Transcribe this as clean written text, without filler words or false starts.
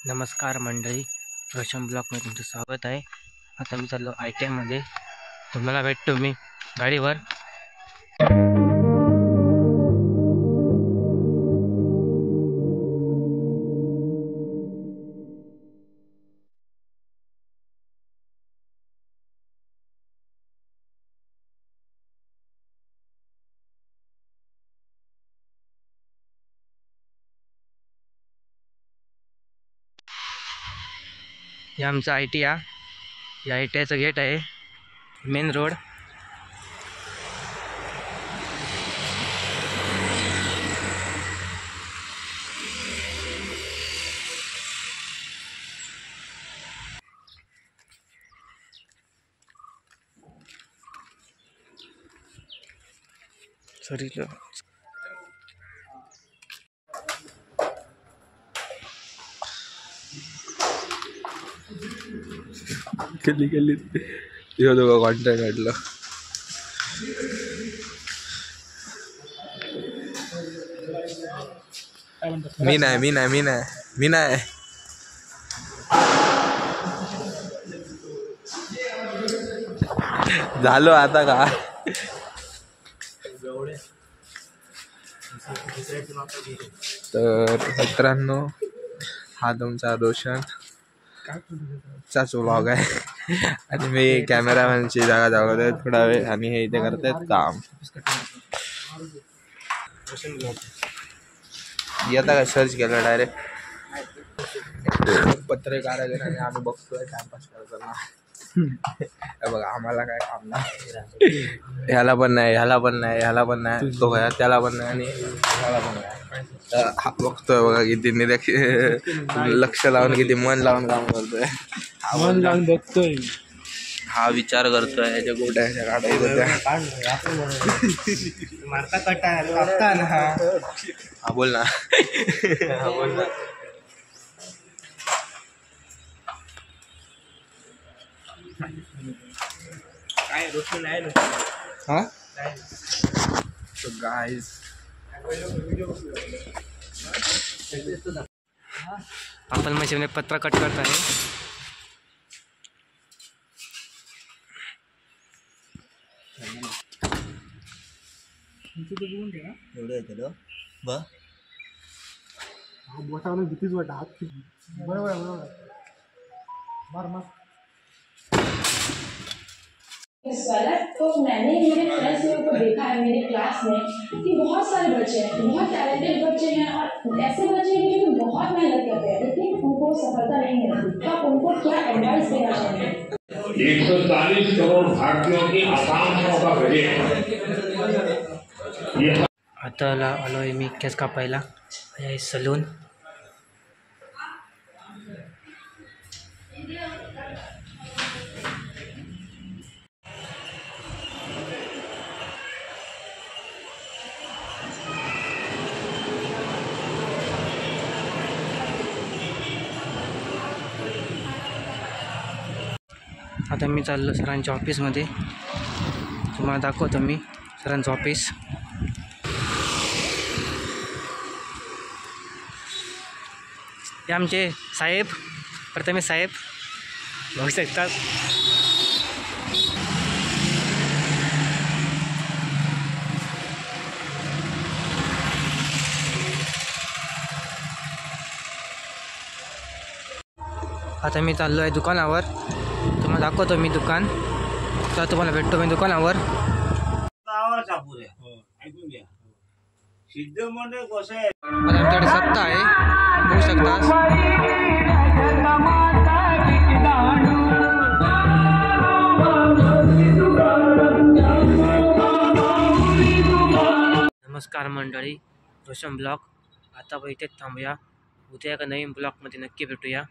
नमस्कार मंडळी, रोशन ब्लॉगमध्ये तुमचं स्वागत आहे. आता मी चाललो ITI मध्ये. तुम्हाला भेटतो मी गाडीवर. हे आमचं ITI या ITIचं गेट आहे, मेन रोड. सॉरी केली यो दोघं कॉन्टॅक्ट काढलं. मी नाही झालो आता का. तर मित्रांनो, हा तुमचा रोशन चाच व्लॉग आहे आणि मी कॅमेरामॅनची जागा दाखवतोय थोडा वेळ आणि हे इथे करतात काम. येता का सर्च केलं डायरेक्ट पत्रकार आणि आम्ही बघतोय टाइमपास करताना. बघा आम्हाला काय काम नाही, ह्याला पण नाही तो काय त्याला पण नाही आणि ह्याला पण नाही. हा बघतोय बघा किती लक्ष लावून, किती मन लावून काम करतोय. मन लावून बघतोय, हा विचार करतोय ह्याच्या गोट्या काढायचं. हा बोल ना. काय रोशन आहे ना. हा तो गाइस आपण मशीन पत्रा कट करत आहे. एवढं येतं बघ बोटावर भीतीच वाटत हात. बरोबर मार. इस गलत तो मैंने मेरे फ्रेंड्स लोगों को देखा है मेरे क्लास में कि बहुत सारे बच्चे हैं, बहुत टैलेंटेड बच्चे हैं और ऐसे बच्चे हैं जो बहुत मेहनत करते हैं लेकिन उनको सफलता नहीं मिलती. तो उनको क्या एडवाइस देना चाहिए? 140 करोड़ भारतीयों की आकांक्षाओं का बजट. आता आलो आहे मी केस कापायला. आहे सलून. आता मी चाललो सरांच्या ऑफिसमध्ये. तुम्हाला दाखवतो मी सरांचं ऑफिस. हे आमचे साहेब, प्रथमेश साहेब बघू शकतात. आता मी चाललो आहे दुकानावर. तुम्हाला दाखवतो मी दुकान. तर तुम्हाला भेटतो मी दुकानावर. आता आमच्याकडे सत्ता आहे, बघू शकता. नमस्कार मंडळी, रोशन ब्लॉग आता इथेच थांबूया. उद्या एका नवीन ब्लॉगमध्ये नक्की भेटूया.